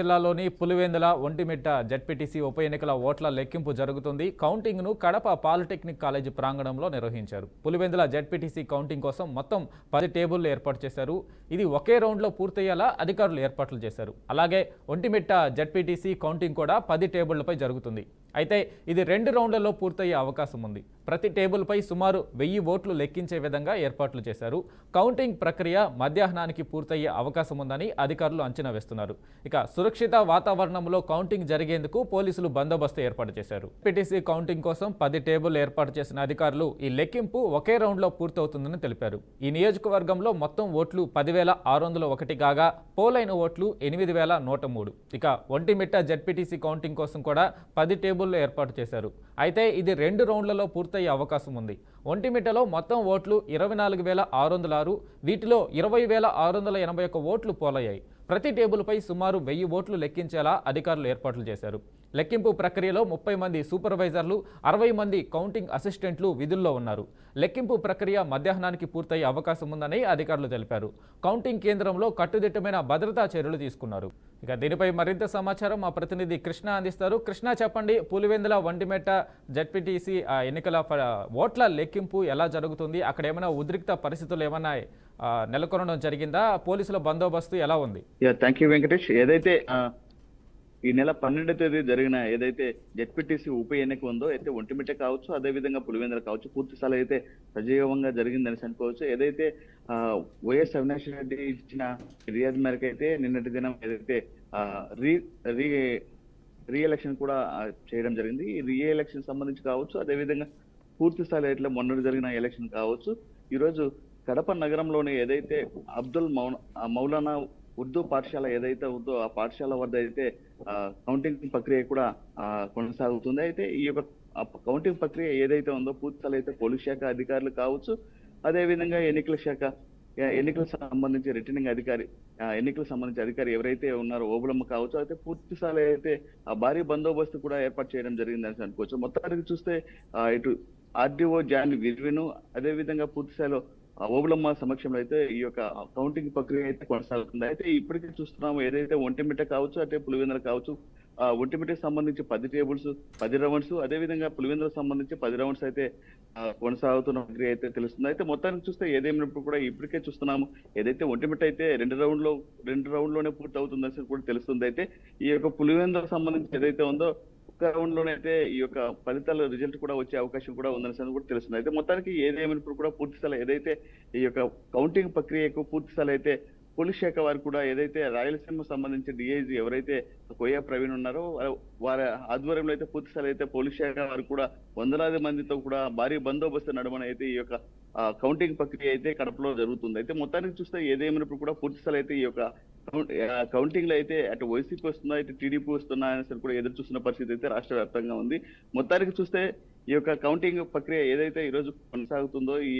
జిల్లాలోని పులివెందుల ఒంటిమిట్ట జెడ్పీటీసీ ఉప ఎన్నికల ఓట్ల లెక్కింపు జరుగుతుంది. కౌంటింగ్ను కడప పాలిటెక్నిక్ కాలేజీ ప్రాంగణంలో నిర్వహించారు. పులివెందుల జెడ్పీటీసీ కౌంటింగ్ కోసం మొత్తం 10 టేబుళ్లు ఏర్పాటు చేశారు. ఇది ఒకే రౌండ్లో పూర్తయ్యేలా అధికారులు ఏర్పాట్లు చేశారు. అలాగే ఒంటిమిట్ట జెడ్పీటీసీ కౌంటింగ్ కూడా 10 టేబుళ్లపై జరుగుతుంది. అయితే ఇది 2 రౌండ్లలో పూర్తయ్యే అవకాశం ఉంది. ప్రతి టేబుల్పై సుమారు 1000 ఓట్లు లెక్కించే విధంగా ఏర్పాట్లు చేశారు. కౌంటింగ్ ప్రక్రియ మధ్యాహ్నానికి పూర్తయ్యే అవకాశం ఉందని అధికారులు అంచనా వేస్తున్నారు. ఇక సురక్షిత వాతావరణంలో కౌంటింగ్ జరిగేందుకు పోలీసులు బందోబస్తు ఏర్పాటు చేశారు. పీటీసీ కౌంటింగ్ కోసం 10 టేబుల్ ఏర్పాటు చేసిన అధికారులు ఈ లెక్కింపు ఒకే రౌండ్లో పూర్తవుతుందని తెలిపారు. ఈ నియోజకవర్గంలో మొత్తం ఓట్లు 10,601 కాగా పోలైన ఓట్లు 8,103. ఇక ఒంటిమిట్ట జెడ్పీటీసీ కౌంటింగ్ కోసం కూడా 10 టేబుళ్లు ఏర్పాటు చేశారు. అయితే ఇది 2 రౌండ్లలో పూర్తయ్యే అవకాశం ఉంది. ఒంటిమిట్టలో మొత్తం ఓట్లు 24,606, వీటిలో 20,681 ఓట్లు పోలయ్యాయి. ప్రతి టేబుల్పై సుమారు 1000 ఓట్లు లెక్కించేలా అధికారులు ఏర్పాట్లు చేశారు. లెక్కింపు ప్రక్రియలో 30 మంది సూపర్వైజర్లు, 60 మంది కౌంటింగ్ అసిస్టెంట్లు విధుల్లో ఉన్నారు. లెక్కింపు ప్రక్రియ మధ్యాహ్నానికి పూర్తయ్యే అవకాశం ఉందని అధికారులు తెలిపారు. కౌంటింగ్ కేంద్రంలో కట్టుదిట్టమైన భద్రతా చర్యలు తీసుకున్నారు. ఇక దీనిపై మరింత సమాచారం మా ప్రతినిధి కృష్ణ అందిస్తారు. కృష్ణ, చెప్పండి, పులివెందుల ఒంటిమిట్ట జెడ్పీటీసీ ఎన్నికల ఓట్ల లెక్కింపు ఎలా జరుగుతుంది? అక్కడ ఏమైనా ఉద్రిక్త పరిస్థితులు ఏమైనా నెలకొనడం జరిగిందా? పోలీసుల బందోబస్తు ఎలా ఉంది? Thank you Venkatesh. ఏదైతే ఈ నెల 12వ తేదీ జరిగిన ఏదైతే జెడ్పీటీసీ ఉప ఎన్నిక ఉందో అయితే ఒంటిమిట్ట కావచ్చు, అదేవిధంగా పులివెందుల కావచ్చు, పూర్తి స్థాయిలో అయితే సజీవంగా జరిగిందని అనుకోవచ్చు. ఏదైతే వైఎస్ అవినాష్ రెడ్డి ఇచ్చిన ఫిర్యాదు మేరకు అయితే నిన్నటి దినం ఏదైతే రీ ఎలక్షన్ కూడా చేయడం జరిగింది. ఈ రీ ఎలక్షన్ సంబంధించి కావచ్చు, అదేవిధంగా పూర్తి స్థాయిలో ఇట్లా మొన్న జరిగిన ఎలక్షన్ కావచ్చు. ఈరోజు కడప నగరంలోని ఏదైతే అబ్దుల్ మౌలానా ఉర్దూ పాఠశాల ఏదైతే ఉందో ఆ పాఠశాల వద్ద అయితే కౌంటింగ్ ప్రక్రియ కూడా కొనసాగుతుంది. అయితే ఈ యొక్క కౌంటింగ్ ప్రక్రియ ఏదైతే ఉందో పూర్తిస్థాయిలో అయితే పోలీస్ శాఖ అధికారులు కావచ్చు, అదేవిధంగా ఎన్నికలకు సంబంధించి రిటర్నింగ్ అధికారి, ఎన్నికలకు సంబంధించి అధికారి ఎవరైతే ఉన్నారో ఓబులమ్మ కావచ్చు, అయితే పూర్తి స్థాయిలో అయితే భారీ బందోబస్తు కూడా ఏర్పాటు చేయడం జరిగిందని అనుకోవచ్చు. మొత్తానికి చూస్తే ఇటు ఆర్డీఓ జాన్ విర్విను, అదేవిధంగా పూర్తి స్థాయిలో ఓబులమ్మ సమక్షంలో అయితే ఈ యొక్క కౌంటింగ్ ప్రక్రియ అయితే కొనసాగుతుంది. అయితే ఇప్పటికే చూస్తున్నాము ఏదైతే ఒంటిమిట్ట కావచ్చు, అంటే పులివెందుల కావచ్చు, ఒంటిమిట్టకి సంబంధించి 10 టేబుల్స్ 10 రౌండ్స్, అదేవిధంగా పులివెందులకు సంబంధించి 10 రౌండ్స్ అయితే కొనసాగుతున్న ప్రక్రియ అయితే తెలుస్తుంది. అయితే మొత్తానికి చూస్తే ఏదేమైనప్పుడు కూడా ఇప్పటికే చూస్తున్నాము ఏదైతే ఒంటిమిట్ట అయితే 2 రౌండ్లోనే పూర్తి అవుతుందని కూడా తెలుస్తుంది. అయితే ఈ యొక్క పులివెందులకు సంబంధించి ఏదైతే ఉందో ఒక రౌండ్ లోనే అయితే ఈ యొక్క ఫలితాల రిజల్ట్ కూడా వచ్చే అవకాశం కూడా ఉందని కూడా తెలుస్తుంది. అయితే మొత్తానికి ఏదేమైనప్పుడు కూడా పూర్తి స్థాయి ఏదైతే ఈ యొక్క కౌంటింగ్ ప్రక్రియకు పూర్తి స్థాయి అయితే పోలీస్ శాఖ వారు కూడా ఏదైతే రాయలసీమ సంబంధించి డిఐజీ ఎవరైతే కొయ్య ప్రవీణ్ ఉన్నారో వారి ఆధ్వర్యంలో అయితే పూర్తి స్థాయి అయితే పోలీస్ శాఖ వారు కూడా వందలాది మందితో కూడా భారీ బందోబస్తు నడుమని అయితే ఈ యొక్క కౌంటింగ్ ప్రక్రియ అయితే కడపలో జరుగుతుంది. అయితే మొత్తానికి చూస్తే ఏదేమైనప్పుడు కూడా పూర్తి స్థాయి అయితే ఈ యొక్క కౌంటింగ్ లో అయితే అటు వైసీపీ వస్తుందా, ఇటు టీడీపీ వస్తుందా అనేసి కూడా ఎదురు చూస్తున్న పరిస్థితి అయితే రాష్ట్ర వ్యాప్తంగా ఉంది. మొత్తానికి చూస్తే ఈ యొక్క కౌంటింగ్ ప్రక్రియ ఏదైతే ఈ రోజు కొనసాగుతుందో ఈ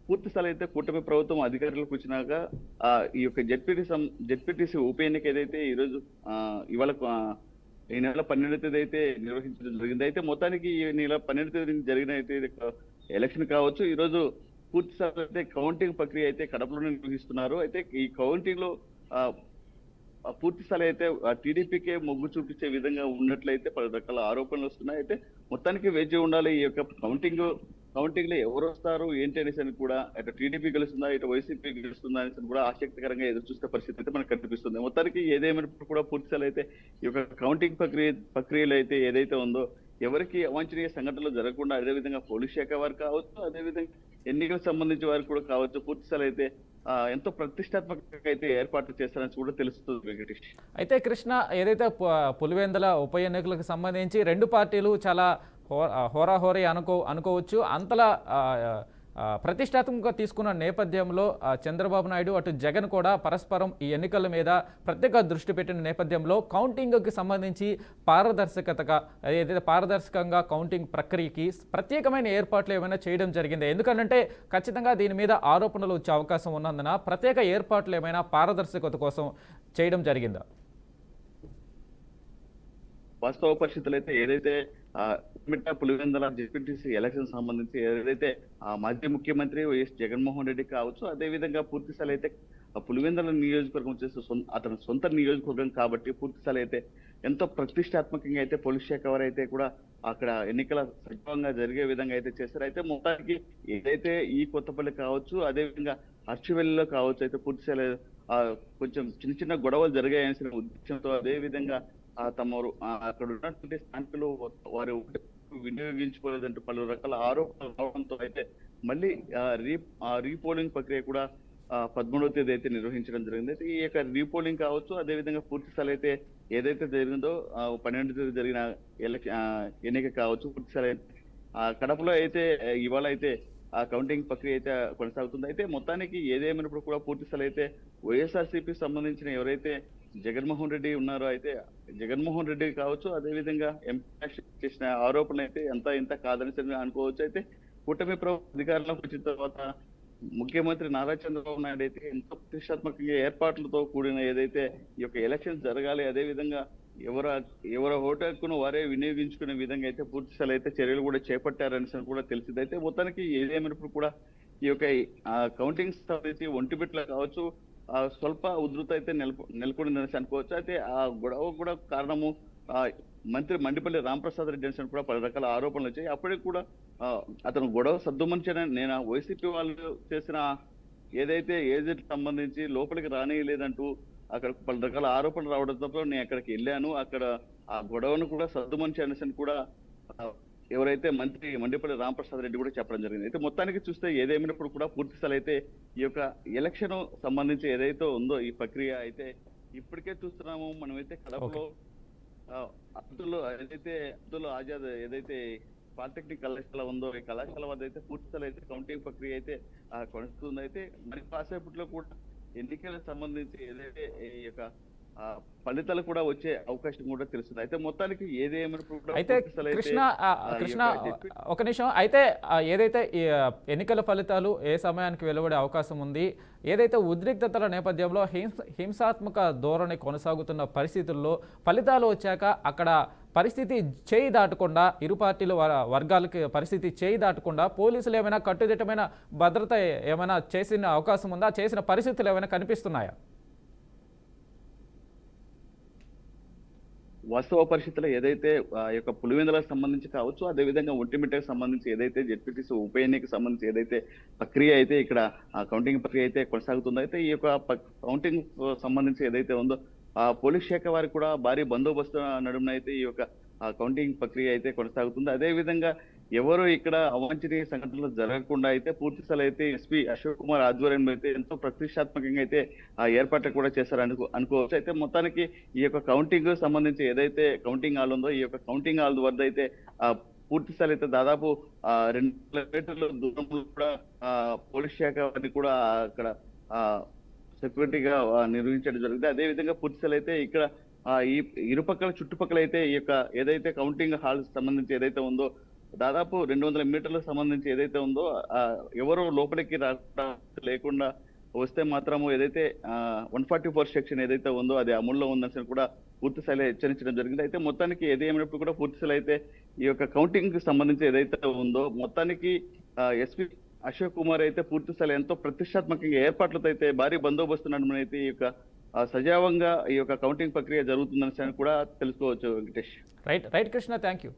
పూర్తి స్థాయి అయితే కూటమి ప్రభుత్వం అధికారులకు వచ్చినాక ఈ యొక్క జెడ్పీటీసీ ఉప ఎన్నిక ఏదైతే ఈ రోజు ఈ నెల 12వ తేదీ అయితే నిర్వహించడం జరిగింది. అయితే మొత్తానికి ఈ నెల 12వ తేదీ జరిగిన అయితే ఎలక్షన్ కావచ్చు, ఈ రోజు పూర్తి స్థాయి అయితే కౌంటింగ్ ప్రక్రియ అయితే కడపలోనే నిర్వహిస్తున్నారు. అయితే ఈ కౌంటింగ్ లో పూర్తి స్థాయి అయితే టీడీపీకే మొగ్గు చూపించే విధంగా ఉన్నట్లయితే పలు రకాల ఆరోపణలు వస్తున్నాయి. అయితే మొత్తానికి వేచి ఉండాలి. ఈ యొక్క కౌంటింగ్ లో ఎవరు వస్తారు ఏంటి అనేసి కూడా అటు టీడీపీ గెలుస్తుందా, ఇటు వైసీపీ గెలుస్తుందా అనేసి కూడా ఆసక్తికరంగా ఎదురు చూసే పరిస్థితి అయితే మనకు కనిపిస్తుంది. మొత్తానికి ఏదేమైనప్పుడు కూడా పూర్తి స్థాయి అయితే ఈ యొక్క కౌంటింగ్ ప్రక్రియలో అయితే ఏదైతే ఉందో ఎవరికి అవాంఛనీయ సంఘటనలు జరగకుండా, అదేవిధంగా పోలీస్ శాఖ వారు కావచ్చు, అదేవిధంగా ఎన్నికలకు సంబంధించి వారు కూడా కావచ్చు, పూర్తి స్థాయి అయితే ఎంతో ప్రతిష్టాత్మకంగా అయితే ఏర్పాట్లు చేస్తారని కూడా తెలుస్తుంది వెంకటేష్. అయితే కృష్ణ, ఏదైతే పులివెందుల ఉప ఎన్నికలకు సంబంధించి 2 పార్టీలు చాలా హోరాహోరీ అనుకోవచ్చు. అంతలా ప్రతిష్టాత్మకంగా తీసుకున్న నేపథ్యంలో చంద్రబాబు నాయుడు అటు జగన్ కూడా పరస్పరం ఈ ఎన్నికల మీద ప్రత్యేక దృష్టి పెట్టిన నేపథ్యంలో కౌంటింగ్కి సంబంధించి ఏదైతే పారదర్శకంగా కౌంటింగ్ ప్రక్రియకి ప్రత్యేకమైన ఏర్పాట్లు ఏమైనా చేయడం జరిగింది? ఎందుకంటే ఖచ్చితంగా దీని మీద ఆరోపణలు వచ్చే అవకాశం ఉన్నందున ప్రత్యేక ఏర్పాట్లు ఏమైనా పారదర్శకత కోసం చేయడం జరిగిందా? వాస్తవ పరిస్థితులు అయితే ఏదైతే పులివెందుల జెడ్పీటీసీ ఎలక్షన్ సంబంధించి ఏదైతే మాజీ ముఖ్యమంత్రి వైఎస్ జగన్మోహన్ రెడ్డి కావచ్చు, అదేవిధంగా పూర్తి స్థాయి అయితే ఆ పులివెందుల నియోజకవర్గం వచ్చేసి అతని సొంత నియోజకవర్గం కాబట్టి పూర్తి స్థాయి అయితే ఎంతో ప్రతిష్టాత్మకంగా అయితే పోలీస్ శాఖ వారు అయితే కూడా అక్కడ ఎన్నికల సజీవంగా జరిగే విధంగా అయితే చేశారు. అయితే మొత్తానికి ఏదైతే ఈ కొత్తపల్లి కావచ్చు, అదే విధంగా అర్చివెల్లిలో కావచ్చు అయితే పూర్తి స్థాయి కొంచెం చిన్న చిన్న గొడవలు జరిగాయనే ఉద్దేశంతో అదే విధంగా తమరు అక్కడ ఉన్నటువంటి స్థానికులు వారు వినియోగించుకోలేదంటూ పలు రకాల ఆరోపణలు రావడంతో అయితే మళ్ళీ రీపోలింగ్ ప్రక్రియ కూడా 13వ తేదీ అయితే నిర్వహించడం జరిగింది. అయితే ఈ యొక్క రీపోలింగ్ కావచ్చు, అదేవిధంగా పూర్తి స్థాయి అయితే ఏదైతే జరిగిందో 12వ తేదీ జరిగిన ఎన్నిక కావచ్చు, పూర్తి స్థాయి కడపలో అయితే ఇవాళ అయితే ఆ కౌంటింగ్ ప్రక్రియ అయితే కొనసాగుతుంది. అయితే మొత్తానికి ఏదేమైనప్పుడు కూడా పూర్తి స్థాయి అయితే వైఎస్ఆర్సీపీ సంబంధించిన ఎవరైతే జగన్మోహన్ రెడ్డి ఉన్నారో అయితే జగన్మోహన్ రెడ్డి కావచ్చు, అదేవిధంగా ఎంపీ చేసిన ఆరోపణలు అయితే ఇంత కాదని అనుకోవచ్చు. అయితే కూటమి ప్రభుత్వం అధికారంలోకి వచ్చిన తర్వాత ముఖ్యమంత్రి నారా చంద్రబాబు నాయుడు అయితే ఎంతో ప్రతిష్టాత్మకంగా ఏర్పాట్లతో కూడిన ఏదైతే ఈ యొక్క ఎలక్షన్స్ జరగాలి, అదే విధంగా ఎవరి ఓటు హక్కును వారే వినియోగించుకునే విధంగా అయితే పూర్తి స్థాయి అయితే చర్యలు కూడా చేపట్టారని కూడా తెలిసింది. అయితే మొత్తానికి ఏదేమైనప్పుడు కూడా ఈ యొక్క కౌంటింగ్ సంబంధించి ఒంటిమిట్ల కావచ్చు స్వల్ప ఉధృత అయితే నెలకొందని అనుకోవచ్చు. అయితే ఆ గొడవ కూడా కారణము మంత్రి మండిపల్లి రాంప్రసాద్ రెడ్డి అని కూడా పలు రకాల ఆరోపణలు వచ్చాయి. అప్పటికి కూడా అతను గొడవ సద్దుమనిచని నేను వైసీపీ వాళ్ళు చేసిన ఏదైతే ఏజెంట్ సంబంధించి లోపలికి రానియలేదంటూ అక్కడ పలు రకాల ఆరోపణలు రావడంతో నేను అక్కడికి వెళ్ళాను, అక్కడ ఆ గొడవను కూడా సద్దుమనిచి అనేసి కూడా ఎవరైతే మంత్రి మండిపల్లి రాంప్రసాద్ రెడ్డి కూడా చెప్పడం జరిగింది. అయితే మొత్తానికి చూస్తే ఏదేమైనప్పుడు కూడా పూర్తి స్థాయి అయితే ఈ యొక్క ఎలక్షన్ సంబంధించి ఏదైతే ఉందో ఈ ప్రక్రియ అయితే ఇప్పటికే చూస్తున్నాము. మనమైతే కడపలో అబ్దుల్ ఆజాద్ ఏదైతే పాలిటెక్నిక్ కళాశాల ఉందో ఈ కళాశాల వద్ద అయితే పూర్తి స్థాయి అయితే కౌంటింగ్ ప్రక్రియ అయితే కొనసాగుతుంది. అయితే మరి కాసేపట్లో కూడా ఎన్నికలకు సంబంధించి ఏదైతే ఈ యొక్క ఫలితాలు కూడా వచ్చే అవకాశం కూడా తెలుస్తుంది. అయితే మొత్తానికి ఏదేమైనప్పుడు అయితే కృష్ణ ఒక నిమిషం, అయితే ఏదైతే ఎన్నికల ఫలితాలు ఏ సమయానికి వెలువడే అవకాశం ఉంది, ఏదైతే ఉద్రిక్తతల నేపథ్యంలో హింసాత్మక ధోరణి కొనసాగుతున్న పరిస్థితుల్లో ఫలితాలు వచ్చాక అక్కడ పరిస్థితి చేయి దాటకుండా ఇరు పార్టీల వర్గాలకి పరిస్థితి చేయి దాటకుండా పోలీసులు ఏమైనా కట్టుదిట్టమైన భద్రత ఏమైనా చేసిన అవకాశం ఉందా, చేసిన పరిస్థితులు ఏమైనా కనిపిస్తున్నాయా? వాస్తవ పరిస్థితుల్లో ఏదైతే యొక్క పులివెందులకు సంబంధించి కావచ్చు, అదేవిధంగా ఒంటిమిట్టకు సంబంధించి ఏదైతే జెడ్పీటీసీ ఉప ఎన్నికకు సంబంధించి ఏదైతే ప్రక్రియ అయితే ఇక్కడ కౌంటింగ్ ప్రక్రియ అయితే కొనసాగుతుందో అయితే ఈ యొక్క కౌంటింగ్ సంబంధించి ఏదైతే ఉందో పోలీస్ శాఖ వారికి కూడా భారీ బందోబస్తు నడుమున అయితే ఈ యొక్క కౌంటింగ్ ప్రక్రియ అయితే కొనసాగుతుంది. అదేవిధంగా ఎవరు ఇక్కడ అవాంఛనీయ సంఘటనలు జరగకుండా అయితే పూర్తి స్థాయి అయితే ఎస్పీ అశోక్ కుమార్ ఆధ్వర్యంలో అయితే ఎంతో ప్రతిష్టాత్మకంగా అయితే ఏర్పాట్లు కూడా చేశారు అనుకోవచ్చు. అయితే మొత్తానికి ఈ యొక్క కౌంటింగ్ సంబంధించి ఏదైతే కౌంటింగ్ హాల్ ఉందో ఈ యొక్క కౌంటింగ్ హాల్ వద్ద అయితే పూర్తి స్థాయి అయితే దాదాపు 2 కిలోమీటర్ల దూరంలో కూడా పోలీస్ శాఖ వారిని కూడా అక్కడ సెక్యూరిటీగా నిర్వహించడం జరిగింది. అదే విధంగా పూర్తి స్థాయి అయితే ఇక్కడ ఈ ఇరుపక్కల చుట్టుపక్కల అయితే ఈ యొక్క ఏదైతే కౌంటింగ్ హాల్ సంబంధించి ఏదైతే ఉందో దాదాపు 200 మీటర్లకు సంబంధించి ఏదైతే ఉందో ఎవరు లోపలికి లేకుండా వస్తే మాత్రము ఏదైతే 144 సెక్షన్ ఏదైతే ఉందో అది అమల్లో ఉందని కూడా పూర్తి స్థాయిలో హెచ్చరించడం జరిగింది. అయితే మొత్తానికి ఏదేమైనప్పుడు కూడా పూర్తి స్థాయిలో అయితే ఈ యొక్క కౌంటింగ్ కి సంబంధించి ఏదైతే ఉందో మొత్తానికి ఎస్పీ అశోక్ కుమార్ అయితే పూర్తి స్థాయిలో ఎంతో ప్రతిష్టాత్మకంగా ఏర్పాట్లతో అయితే భారీ బందోబస్తు నడుమున అయితే ఈ యొక్క సజావంగా ఈ యొక్క కౌంటింగ్ ప్రక్రియ జరుగుతుందని కూడా తెలుసుకోవచ్చు. Venkatesh. Right Krishna, thank you.